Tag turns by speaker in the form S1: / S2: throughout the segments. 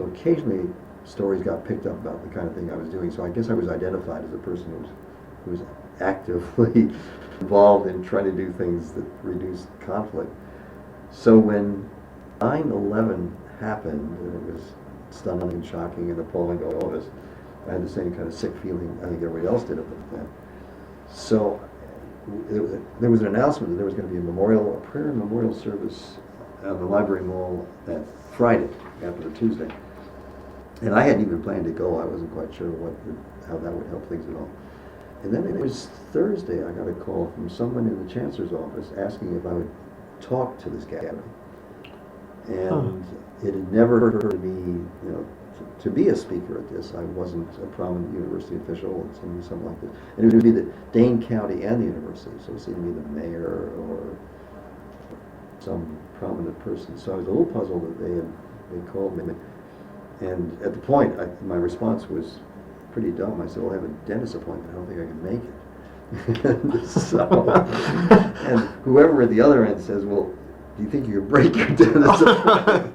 S1: So occasionally stories got picked up about the kind of thing I was doing. So I guess I was identified as a person who was actively involved in trying to do things that reduced conflict. So when 9/11 happened, and it was stunning and shocking and appalling to all of us, I had the same kind of sick feeling I think everybody else did at the time. So there was an announcement that there was going to be a prayer and memorial service at the Library Mall that Friday after the Tuesday. And I hadn't even planned to go. I wasn't quite sure how that would help things at all. And then it was Thursday, I got a call from someone in the Chancellor's office asking if I would talk to this gathering. And it had never occurred to me, to be a speaker at this. I wasn't a prominent university official. It's going to be something like this. And it would be the Dane County and the university. So it was going to be the mayor or some prominent person. So I was a little puzzled that they called me. And at the point, my response was pretty dumb. I said, well, I have a dentist appointment. I don't think I can make it. And whoever at the other end says, well, do you think you could break your dentist appointment?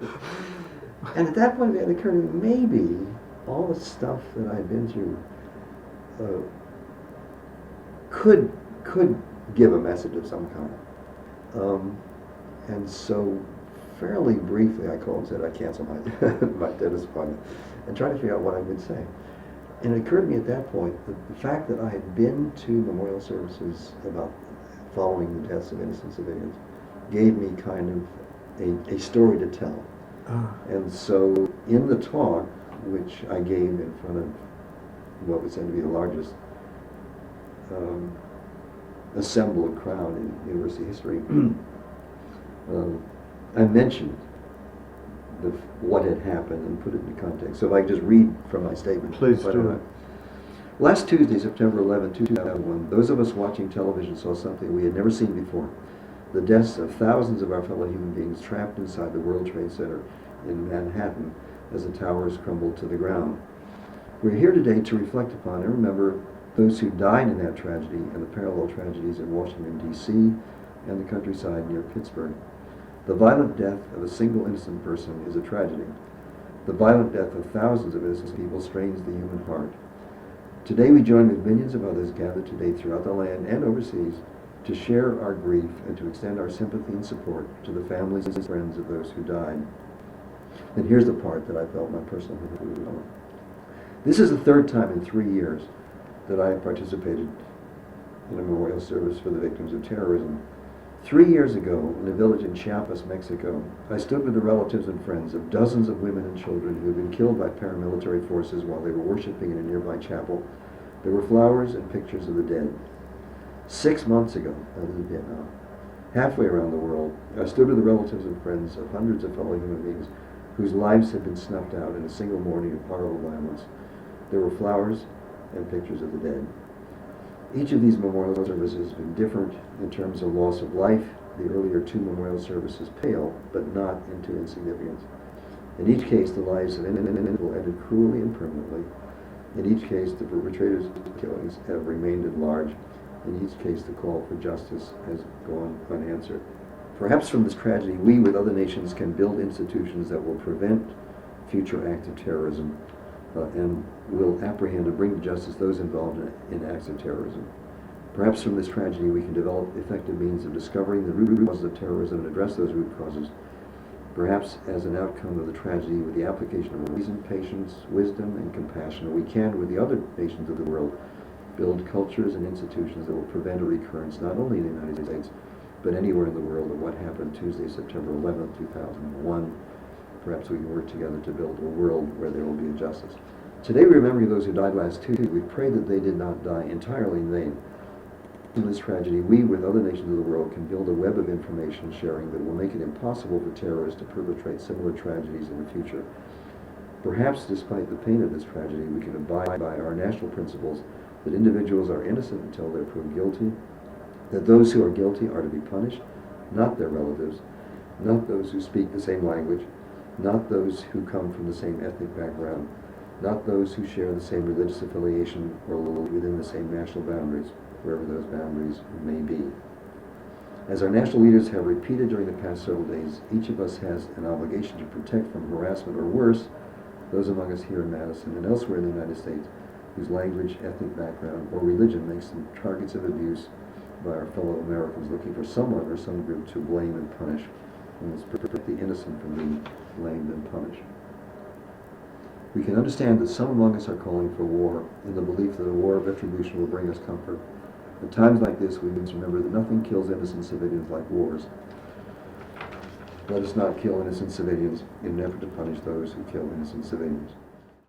S1: And at that point, it occurred to me, maybe all the stuff that I'd been through could give a message of some kind. And so fairly briefly, I called and said I'd cancel my dentist appointment and try to figure out what I would say. And it occurred to me at that point that the fact that I had been to memorial services about following the deaths of innocent civilians gave me kind of a story to tell. And so in the talk, which I gave in front of what was said to be the largest assembled crowd in university history, I mentioned what had happened and put it into context. So if I could just read from my statement.
S2: Please do.
S1: Last Tuesday, September 11, 2001, those of us watching television saw something we had never seen before. The deaths of thousands of our fellow human beings trapped inside the World Trade Center in Manhattan as the towers crumbled to the ground. We're here today to reflect upon and remember those who died in that tragedy and the parallel tragedies in Washington, D.C. and the countryside near Pittsburgh. The violent death of a single innocent person is a tragedy. The violent death of thousands of innocent people strains the human heart. Today we join with millions of others gathered today throughout the land and overseas to share our grief and to extend our sympathy and support to the families and friends of those who died. And here's the part that I felt my personal sympathy on. This is the third time in 3 years that I have participated in a memorial service for the victims of terrorism. 3 years ago, in a village in Chiapas, Mexico, I stood with the relatives and friends of dozens of women and children who had been killed by paramilitary forces while they were worshiping in a nearby chapel. There were flowers and pictures of the dead. 6 months ago, this is Vietnam, halfway around the world, I stood with the relatives and friends of hundreds of fellow human beings whose lives had been snuffed out in a single morning of horrible violence. There were flowers and pictures of the dead. Each of these memorial services has been different in terms of loss of life. The earlier 2 memorial services pale, but not into insignificance. In each case, the lives of innocent people ended cruelly and permanently. In each case, the perpetrators of killings have remained at large. In each case, the call for justice has gone unanswered. Perhaps from this tragedy, we with other nations can build institutions that will prevent future acts of terrorism and will apprehend and bring to justice those involved in acts of terrorism. Perhaps from this tragedy, we can develop effective means of discovering the root causes of terrorism and address those root causes. Perhaps as an outcome of the tragedy, with the application of reason, patience, wisdom, and compassion, we can, with the other nations of the world, build cultures and institutions that will prevent a recurrence not only in the United States, but anywhere in the world of what happened Tuesday, September 11, 2001. Perhaps we can work together to build a world where there will be a justice. Today we remember those who died last Tuesday. We pray that they did not die entirely in vain. In this tragedy, we, with other nations of the world, can build a web of information sharing that will make it impossible for terrorists to perpetrate similar tragedies in the future. Perhaps, despite the pain of this tragedy, we can abide by our national principles that individuals are innocent until they're proved guilty, that those who are guilty are to be punished, not their relatives, not those who speak the same language, not those who come from the same ethnic background, not those who share the same religious affiliation or live within the same national boundaries, wherever those boundaries may be. As our national leaders have repeated during the past several days, each of us has an obligation to protect from harassment or worse those among us here in Madison and elsewhere in the United States whose language, ethnic background, or religion makes them targets of abuse by our fellow Americans looking for someone or some group to blame and punish, and let's protect the innocent from being blamed and punished. We can understand that some among us are calling for war in the belief that a war of retribution will bring us comfort. At times like this, we must remember that nothing kills innocent civilians like wars. Let us not kill innocent civilians in an effort to punish those who kill innocent civilians.